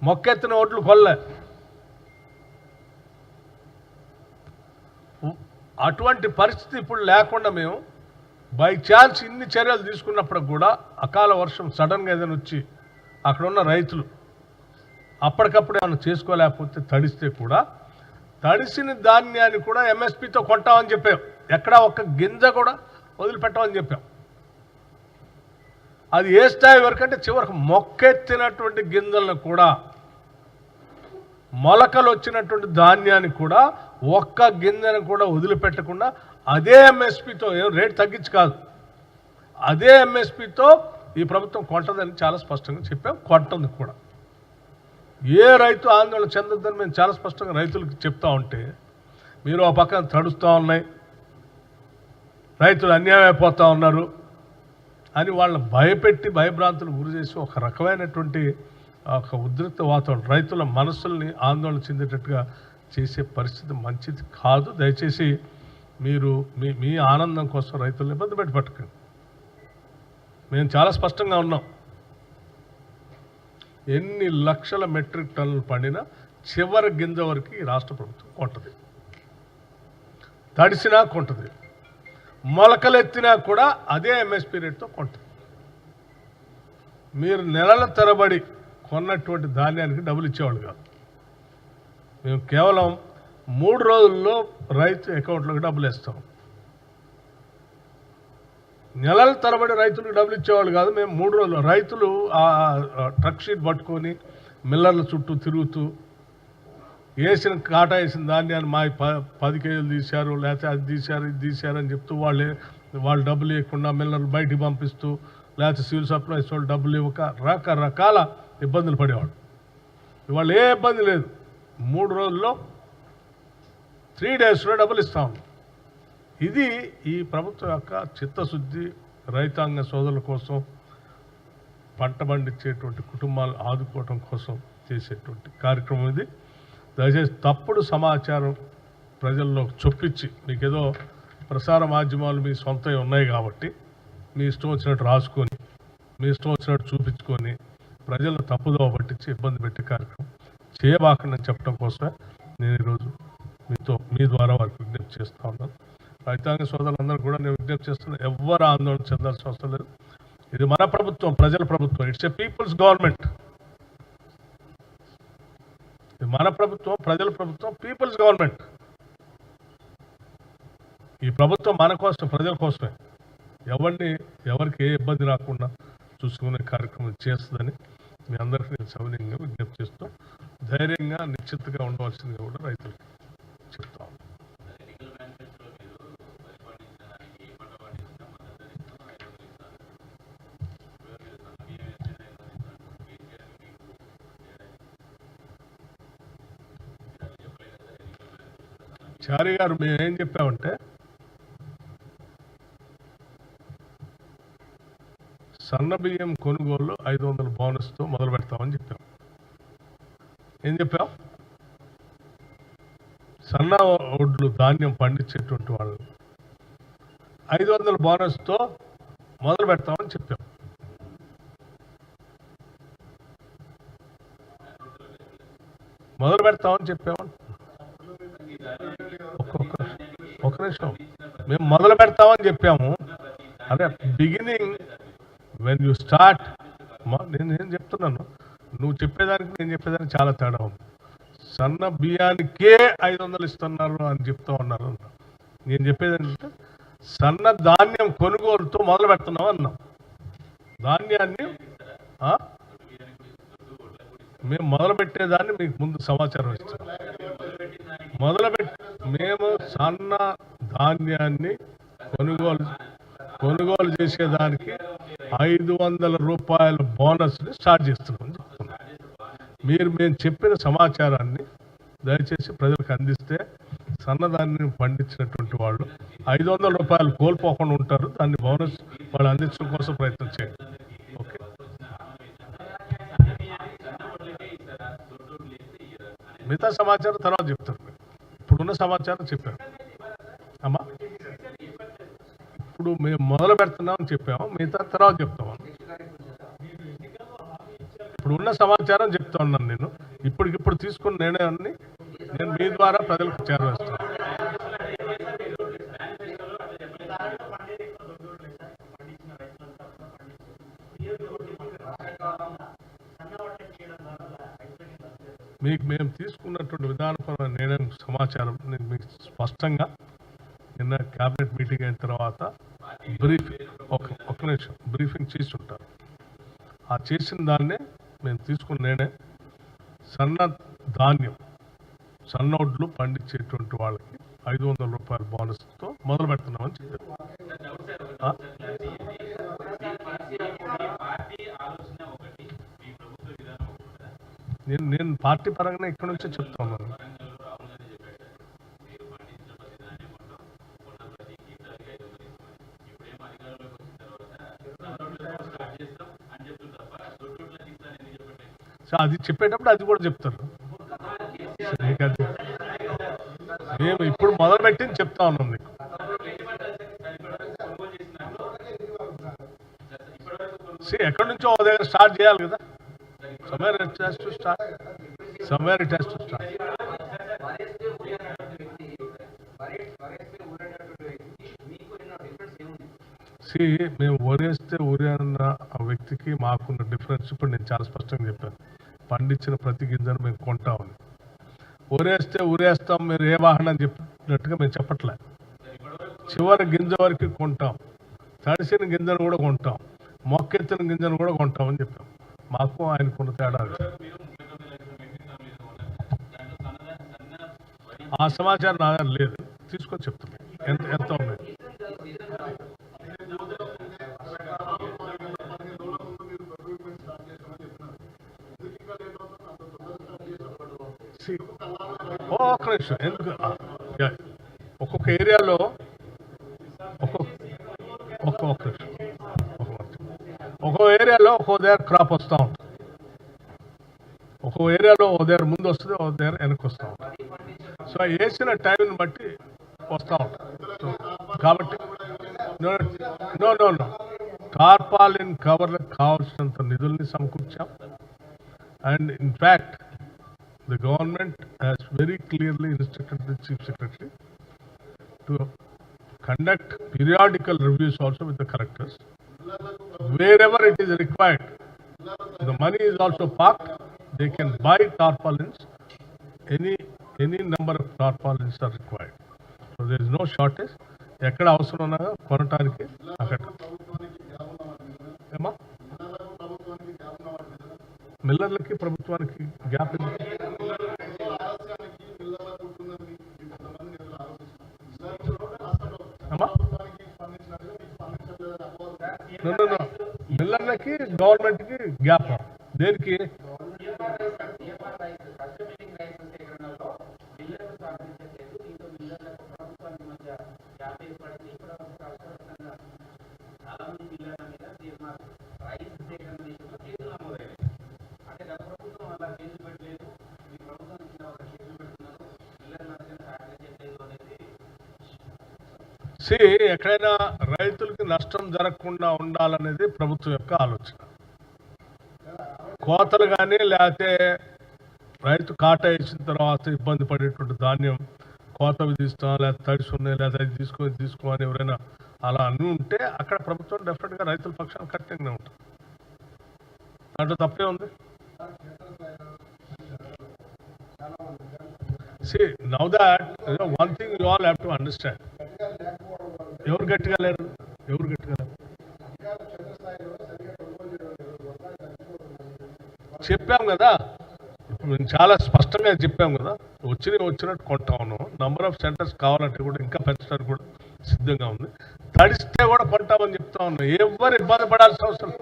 మొక్కెత్తిన ఓట్లు కొల్లే. అటువంటి పరిస్థితి ఇప్పుడు లేకుండా మేము బై ఛాన్స్ ఇన్ని చర్యలు తీసుకున్నప్పుడు కూడా అకాల వర్షం సడన్గా ఏదైనా వచ్చి అక్కడ ఉన్న రైతులు అప్పటికప్పుడే మనం చేసుకోలేకపోతే తడిస్తే కూడా తడిసిన ధాన్యాన్ని కూడా ఎంఎస్పితో కొంటామని చెప్పాం. ఎక్కడా ఒక్క గింజ కూడా వదిలిపెట్టామని చెప్పాం. అది ఏ స్థాయి వరకు అంటే చివరికి మొక్కెత్తినటువంటి గింజలను కూడా, మొలకలు వచ్చినటువంటి ధాన్యాన్ని కూడా ఒక్క గింజను కూడా వదిలిపెట్టకుండా అదే ఎంఎస్పితో, రేటు తగ్గించి కాదు, అదే ఎంఎస్పితో ఈ ప్రభుత్వం కొంటదని చాలా స్పష్టంగా చెప్పాం. కొంటుంది కూడా. ఏ రైతు ఆందోళన చెందొద్దని మేము చాలా స్పష్టంగా రైతులకు చెప్తా ఉంటే మీరు ఆ పక్కన తడుస్తూ ఉన్నాయి, రైతులు అన్యాయం అయిపోతూ ఉన్నారు అని వాళ్ళని భయపెట్టి భయభ్రాంతులు గురి చేసి ఒక రకమైనటువంటి ఒక ఉద్రిక్త వాతావరణం, రైతుల మనసుల్ని ఆందోళన చెందేటట్టుగా చేసే పరిస్థితి మంచిది కాదు. దయచేసి మీరు మీ ఆనందం కోసం రైతులను ఇబ్బంది పెట్టకండి. మేము చాలా స్పష్టంగా ఉన్నాం. ఎన్ని లక్షల మెట్రిక్ టన్నులు పండినా చివరి గింజ వరకు ఈ రాష్ట్ర ప్రభుత్వం కొంటది, తడిసినా కొంటది, మొలకలెత్తినా కూడా అదే ఎంఎస్పీ రేట్తో కొంటది. మీరు నెలల తరబడి కొన్నటువంటి ధాన్యానికి డబ్బులు ఇచ్చేవాళ్ళు కాదు. మేము కేవలం 3 రోజుల్లో రైతు అకౌంట్లోకి డబ్బులు వేస్తాం. నెలల తరబడి రైతులకు డబ్బులు ఇచ్చేవాళ్ళు కాదు. మేము 3 రోజులు రైతులు ఆ ట్రక్ షీట్ పట్టుకొని మిల్లర్ల చుట్టూ తిరుగుతూ వేసిన కాటా వేసిన ధాన్యాన్ని మా 10 కేజీలు తీశారు, లేకపోతే అది తీశారు ఇది తీశారు అని చెప్తూ వాళ్ళు డబ్బులు ఇవ్వకుండా మిల్లర్లు బయటికి పంపిస్తూ, లేకపోతే సివిల్ సప్లైస్ వాళ్ళు డబ్బులు ఇవ్వక రకరకాల ఇబ్బందులు పడేవాళ్ళు. ఇవాళ ఏ ఇబ్బంది లేదు. 3 రోజుల్లో 3 డేస్లో డబ్బులు ఇస్తాం. ఇది ఈ ప్రభుత్వం యొక్క చిత్తశుద్ధి, రైతాంగ సోదరుల కోసం, పంట పండించేటువంటి కుటుంబాలు ఆదుకోవటం కోసం చేసేటువంటి కార్యక్రమం ఇది. దయచేసి తప్పుడు సమాచారం ప్రజల్లో చొప్పించి, మీకేదో ప్రసార మాధ్యమాలు మీ సొంతవి ఉన్నాయి కాబట్టి మీ ఇష్టం వచ్చినట్టు రాసుకొని, మీ ఇష్టం వచ్చినట్టు చూపించుకొని ప్రజలను తప్పుదోవ పట్టించి ఇబ్బంది పెట్టే కార్యక్రమం చేయబాకండి చెప్పడం కోసమే నేను ఈరోజు మీ ద్వారా వారికి విజ్ఞప్తి చేస్తూ ఉన్నాను. రైతాంగ సోదరులందరూ కూడా నేను విజ్ఞప్తి చేస్తున్నాను, ఎవ్వరు ఆందోళన చెందాల్సిన అవసరం లేదు. ఇది మన ప్రభుత్వం, ప్రజల ప్రభుత్వం. It's a people's government. ఇది మన ప్రభుత్వం, ప్రజల ప్రభుత్వం, పీపుల్స్ గవర్నమెంట్. ఈ ప్రభుత్వం మన కోసం, ప్రజల కోసమే. ఎవరికి ఏ ఇబ్బంది రాకుండా చూసుకునే కార్యక్రమం చేస్తుందని మీ అందరికీ నేను సవినయంగా విజ్ఞప్తి చేస్తూ ధైర్యంగా నిశ్చితగా ఉండవలసిందిగా కూడా రైతులకు చెప్తాను. చారి గారు మేమేం చెప్పామంటే, సన్న బియ్యం కొనుగోలు 500 బోనస్తో మొదలు పెడతామని చెప్పాం. ఏం చెప్పాం? సన్న ఒడ్లు ధాన్యం పండించేటువంటి వాళ్ళు 500 బోనస్తో మొదలు పెడతామని చెప్పాం. మొదలు పెడతామని చెప్పాము. ఒక నిమిషం, మేము మొదలు పెడతామని చెప్పాము. అదే బిగినింగ్ వెన్ యూ స్టార్ట్. నేను చెప్తున్నాను, నువ్వు చెప్పేదానికి నేను చెప్పేదానికి చాలా తేడా ఉంది. సన్న బియ్యానికే 500 ఇస్తున్నారు అని చెప్తా ఉన్నారు. నేను చెప్పేదంటే సన్న ధాన్యం కొనుగోలుతో మొదలు పెడుతున్నాం అన్నాం. ధాన్యాన్ని మేము మొదలు పెట్టేదాన్ని మీకు ముందు సమాచారం ఇస్తాం. మేము సన్న ధాన్యాన్ని కొనుగోలు చేసేదానికి 500 రూపాయల బోనస్ని స్టార్ట్ చేస్తున్నాం. మేము చెప్పిన సమాచారాన్ని దయచేసి ప్రజలకు అందిస్తే సన్నధాన్యం పండించినటువంటి వాళ్ళు 500 రూపాయలు కోల్పోకుండా ఉంటారు. దాన్ని బోనస్ వాళ్ళు అందించడం కోసం ప్రయత్నం చేయండి. ఓకే, మిగతా సమాచారం తర్వాత చెప్తారు. ఇప్పుడున్న సమాచారం చెప్పాను అమ్మా. ఇప్పుడు మేము మొదలు పెడుతున్నామని చెప్పాము, మిగతా తర్వాత చెప్తాము. ఇప్పుడు ఉన్న సమాచారం చెప్తా ఉన్నాను. నేను ఇప్పటికిప్పుడు తీసుకున్న నిర్ణయాన్ని నేను మీ ద్వారా ప్రజలకు చేరవేస్తాను. మీకు మేము తీసుకున్నటువంటి విధానపరమైన నిర్ణయం సమాచారం నేను మీకు స్పష్టంగా నిన్న క్యాబినెట్ మీటింగ్ అయిన తర్వాత బ్రీఫింగ్ చేసి ఉంటారు. ఆ చేసిన దాన్నే మేము తీసుకున్న నిర్ణయం సన్న ధాన్యం సన్నోడ్లు పండించేటువంటి వాళ్ళకి 500 రూపాయల బోనస్తో మొదలు పెడుతున్నామని చెప్పారు. నేను పార్టీ పరంగా ఇక్కడ నుంచే చెప్తా ఉన్నాను. అది చెప్పేటప్పుడు అది కూడా చెప్తారు. మేము ఇప్పుడు మొదలు పెట్టింది చెప్తా ఉన్నాం మీకు. ఎక్కడి నుంచో ఒక దగ్గర స్టార్ట్ చేయాలి కదా. somewhere it has to start. మేము ఊరేస్తే ఊరేన్న ఆ వ్యక్తికి మాకున్న డిఫరెన్స్ ఇప్పుడు నేను చాలా స్పష్టంగా చెప్పాను. పండించిన ప్రతి గింజను మేము కొంటామని. ఊరేస్తే ఊరేస్తాం మీరు ఏ వాహనం చెప్పినట్టుగా మేము చెప్పట్లే. చివరి గింజ వరకు కొంటాం, తడిసిన గింజను కూడా కొంటాం, మొక్కెత్తిన గింజను కూడా కొంటామని చెప్పాం. మాకు ఆయనకున్న తేడా ఆ సమాచారం నా దగ్గర లేదు. తీసుకొని చెప్తున్నాం ఎంత ఉంది. ఒక్క నిమిషం, ఎందుకు ఒక్కొక్క ఏరియాలో ఒక్కో ఏరియాలో ఒక్కో దగ్గర క్రాప్ వస్తూ ఉంటుంది. ఒక్కో ఏరియాలో ఓ దగ్గర ముందు వస్తుంది, ఓ దగ్గర వెనక్కి వస్తూ ఉంటుంది. సో వేసిన టైంని బట్టి వస్తూ ఉంటుంది. కాబట్టి నో టార్పాలిన్ కవర్లకు కావాల్సినంత నిధుల్ని సమకూర్చాం. And in fact the government has very clearly instructed the Chief Secretary to conduct periodical reviews also with the collectors. Wherever it is required, the money is also parked. They can buy tarpaulins. Any number of tarpaulins are required. So there is no shortage. ఎక్కడ అవసరం ఉన్నా కొనటానికి అక్కడ ఏమా మిల్లర్లకి ప్రభుత్వానికి gap మిల్లర్లకి గవర్నమెంట్కి gap దేనికి? ఎక్కడైనా రైతులకి నష్టం జరగకుండా ఉండాలనేది ప్రభుత్వం యొక్క ఆలోచన. కోతలు కానీ లేకపోతే రైతు కాట వేసిన తర్వాత ఇబ్బంది పడేటువంటి ధాన్యం కోత విధిస్తాం, లేకపోతే తడిసి ఉన్నాయి, లేదా అది తీసుకోమని ఎవరైనా అలా అన్నీ ఉంటే అక్కడ ప్రభుత్వం డెఫినెట్గా రైతుల పక్షాన్ని కఠినంగా ఉంటుంది. దాంట్లో తప్పే ఉంది. Now that one thing you all have to understand. ఎవరు గట్టిగా లేరు? చెప్పాం కదా, ఇప్పుడు మేము చాలా స్పష్టంగా చెప్పాం కదా, వచ్చినట్టు కొంటా ఉన్నాం. నంబర్ ఆఫ్ సెంటర్స్ కావాలంటే కూడా ఇంకా పెంచడానికి కూడా సిద్ధంగా ఉంది. తడిస్తే కూడా కొంటామని చెప్తా ఉన్నాం. ఎవరు ఇబ్బంది పడాల్సిన అవసరం.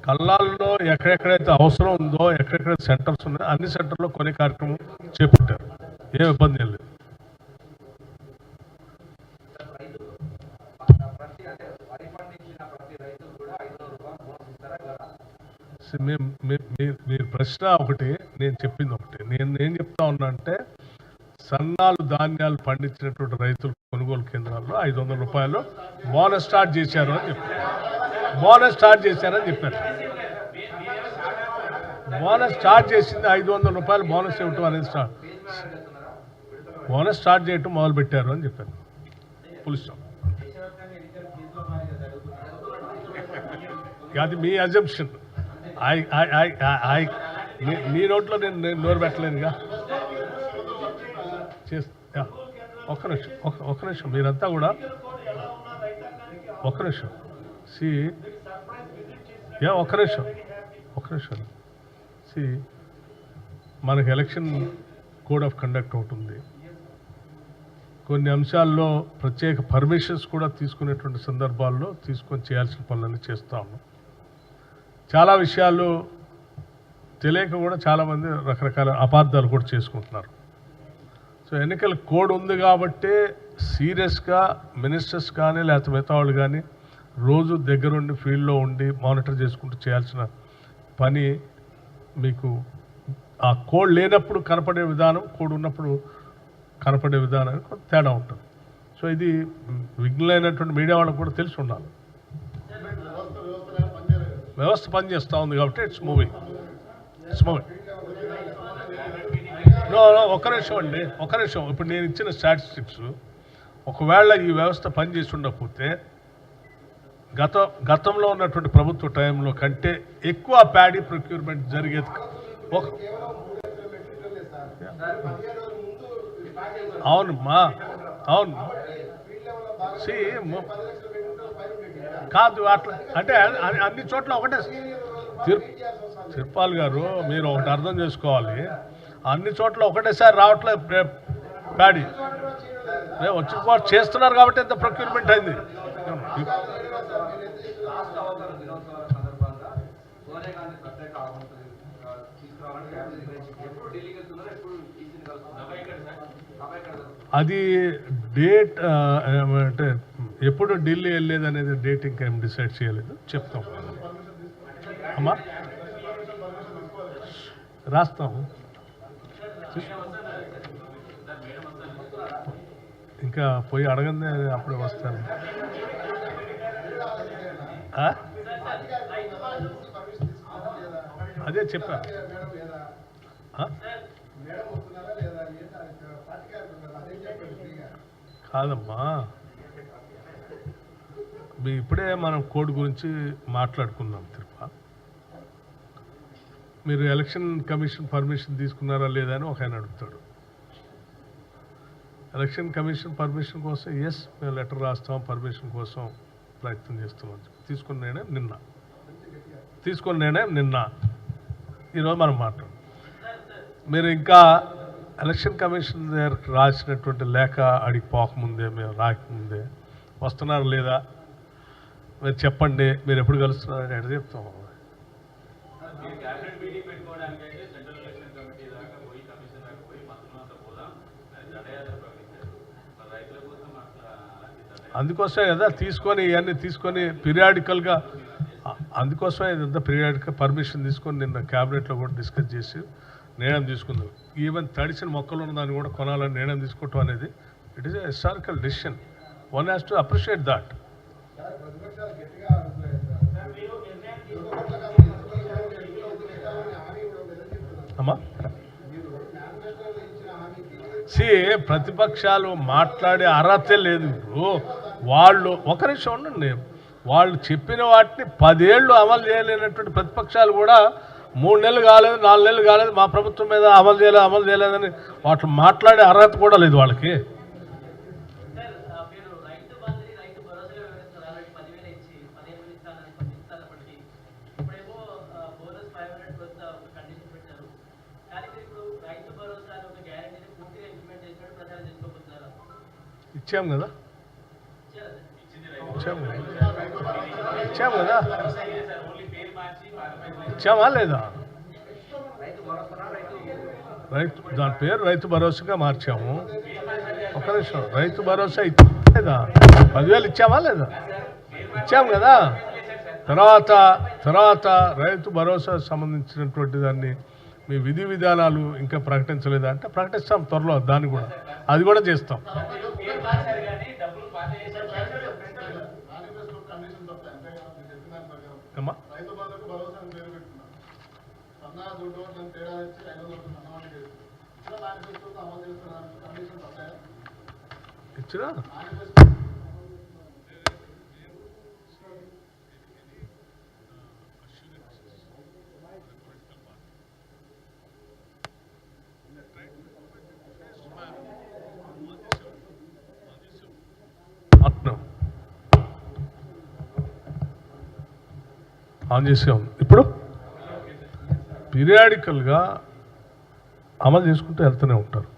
కల్లాల్లో ఎక్కడెక్కడైతే అవసరం ఉందో, ఎక్కడెక్కడైతే సెంటర్స్ ఉన్నాయో అన్ని సెంటర్లో కొనే కార్యక్రమం చేపట్టారు. ఏం ఇబ్బంది ఏం లేదు. మీరు ప్రశ్న ఒకటి, నేను చెప్పింది ఒకటి. నేను ఏం చెప్తా ఉన్నా అంటే సన్నాలు ధాన్యాలు పండించినటువంటి రైతులు కొనుగోలు కేంద్రాల్లో 500 రూపాయలు బోనస్ స్టార్ట్ చేశారు అని చెప్తాను. బోనస్ స్టార్ట్ చేశారని చెప్పారు. బోనస్ స్టార్ట్ చేసింది 500 రూపాయలు బోనస్ ఇవ్వటం అనేది బోనస్ స్టార్ట్ చేయటం మొదలుపెట్టారు అని చెప్పారు. Full stop. అది మీ అజంప్షన్. మీ నోట్లో నేను నోరు పెట్టలేనుగా. ఒక్క నిమిషం మీరంతా కూడా ఒక్క నిమిషం ఒక్క నిమిషం మనకి ఎలక్షన్ కోడ్ ఆఫ్ కండక్ట్ ఒకటి ఉంది. కొన్ని అంశాల్లో ప్రత్యేక పర్మిషన్స్ కూడా తీసుకునేటువంటి సందర్భాల్లో తీసుకొని చేయాల్సిన పనులన్నీ చేస్తూ ఉన్నాం. చాలా విషయాలు తెలియక కూడా చాలామంది రకరకాల అపార్థాలు కూడా చేసుకుంటున్నారు. సో ఎన్నికల కోడ్ ఉంది కాబట్టి సీరియస్గా మినిస్టర్స్ కానీ లేకపోతే మిగతా వాళ్ళు కానీ రోజు దగ్గరుండి ఫీల్డ్లో ఉండి మానిటర్ చేసుకుంటూ చేయాల్సిన పని మీకు ఆ కోడ్ లేనప్పుడు కనపడే విధానం, కోడ్ ఉన్నప్పుడు కనపడే విధానానికి కొంత తేడా ఉంటుంది. సో ఇది విఘ్నులైనటువంటి మీడియా వాళ్ళకు కూడా తెలిసి ఉండాలి. వ్యవస్థ పనిచేస్తూ ఉంది కాబట్టి ఇట్స్ మూవింగ్. ఒక్క నిమిషం అండి, ఒక్క నిమిషం. ఇప్పుడు నేను ఇచ్చిన స్టాటిస్టిక్స్ ఒకవేళ ఈ వ్యవస్థ పనిచేసి ఉండకపోతే గతంలో ఉన్నటువంటి ప్రభుత్వ టైంలో కంటే ఎక్కువ ప్యాడీ ప్రొక్యూర్మెంట్ జరిగేది. అవునమ్మా, అవును. కాదు అట్లా అంటే అన్ని చోట్ల ఒకటే. తిరుపాల్ గారు మీరు ఒకటి అర్థం చేసుకోవాలి, అన్ని చోట్ల ఒకటేసారి రావట్లేదు ప్యాడీ. వచ్చిన చేస్తున్నారు కాబట్టి ఎంత ప్రొక్యూర్మెంట్ అయింది. అది డేట్ అంటే ఎప్పుడు ఢిల్లీ వెళ్ళేది అనేది డేట్ ఇంకా ఏం డిసైడ్ చేయలేదు, చెప్తాం. అమ్మా రాస్తాము, ఇంకా పోయి అడగందే అప్పుడే వస్తాను. అదే చెప్పా కాదమ్మా, ఇప్పుడే మనం కోడ్ గురించి మాట్లాడుకున్నాం. తిరుపతి మీరు ఎలక్షన్ కమిషన్ పర్మిషన్ తీసుకున్నారా లేదా అని ఒక ఆయన అడుగుతాడు. ఎలక్షన్ కమిషన్ పర్మిషన్ కోసం ఎస్ మేము లెటర్ రాస్తాం, పర్మిషన్ కోసం ప్రయత్నం చేస్తున్నాం. తీసుకున్న నిర్ణయం నిన్న ఈరోజు మనం మాట్లాడు. మీరు ఇంకా ఎలక్షన్ కమిషన్ దగ్గర రాసినటువంటి లేఖ అడిగి పోకముందే, మేము రాకముందే వస్తున్నారు లేదా మీరు చెప్పండి, మీరు ఎప్పుడు కలుస్తున్నారని ఎక్కడ చెప్తాం. అందుకోసమే కదా తీసుకొని ఇవన్నీ తీసుకొని పీరియాడికల్గా, అందుకోసమే ఇదంతా పీరియాడికల్ పర్మిషన్ తీసుకొని నిన్న క్యాబినెట్లో కూడా డిస్కస్ చేసి నిర్ణయం తీసుకుందాం. ఈవెన్ తడిసిన మొక్కలు ఉన్న దాన్ని కూడా కొనాలని నిర్ణయం తీసుకోవటం అనేది it is a historical decision. One has to appreciate that. అమ్మా ప్రతిపక్షాలు మాట్లాడే అర్హతే లేదు. వాళ్ళు ఒక నిమిషం ఉండండి, వాళ్ళు చెప్పిన వాటిని 10 ఏళ్ళు అమలు చేయలేనటువంటి ప్రతిపక్షాలు కూడా 3 నెలలు కాలేదు, 4 నెలలు కాలేదు, మా ప్రభుత్వం మీద అమలు చేయలేదని వాటిని మాట్లాడే అర్హత కూడా లేదు వాళ్ళకి. ఇచ్చాం కదా ఇచ్చామా లేదా? దాని పేరు రైతు భరోసాగా మార్చాము. ఒక నిమిషం, రైతు భరోసా ఇచ్చేదా? 10,000 ఇచ్చామా లేదా? ఇచ్చాం కదా. తర్వాత రైతు భరోసా సంబంధించినటువంటి దాన్ని మీ విధి విధానాలు ఇంకా ప్రకటించలేదా అంటే ప్రకటిస్తాం త్వరలో, దాన్ని కూడా అది కూడా చేస్తాం. అమ్మా రైతు బంధుకు భరోసా పేరు పెట్టుకున్నారు. సన్నా దుడ్డు దాని తేడా ఇచ్చి 500 సన్నవాటి చేస్తారు. ఇలా మేనిఫెస్టోతో అమలు చేస్తున్నారు. కండిషన్స్ ఉంటాయా? ఇచ్చినా మేనిఫెస్టో ఆన్ చేసే ఉంది. ఇప్పుడు పీరియాడికల్గా అమలు చేసుకుంటూ వెళ్తూనే ఉంటారు.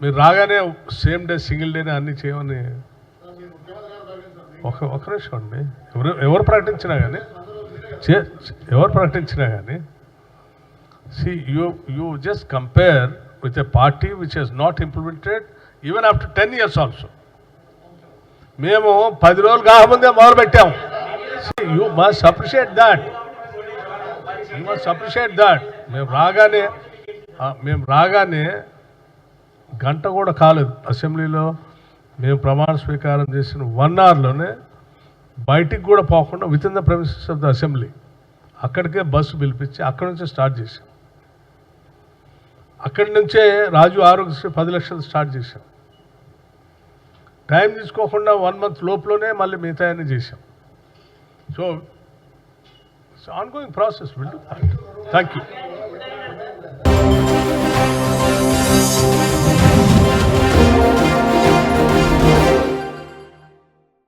మీరు రాగానే సేమ్ డే సింగిల్ డేనే అన్నీ చేయమని ఒక నిమిషం అండి. ఎవరు ప్రకటించినా కానీ see you just compare with a party which has not implemented even after 10 years also. మేము 10 రోజులు కాకముందే మొదలు పెట్టాము. You must appreciate that. మేము రాగానే గంట కూడా కాలేదు అసెంబ్లీలో. మేము ప్రమాణ స్వీకారం చేసిన 1 అవర్లోనే బయటికి కూడా పోకుండా with in the premises of the assembly అక్కడికే బస్సు పిలిపించి అక్కడి నుంచే స్టార్ట్ చేశాం. అక్కడి నుంచే రాజు ఆరోగ్యశ్రీ 10 లక్షలు స్టార్ట్ చేశాం. టైం తీసుకోకుండా 1 మంత్ లోపలనే మళ్ళీ మిగతా అన్ని చేశాం. So it's ongoing process. Will do that. Thank you.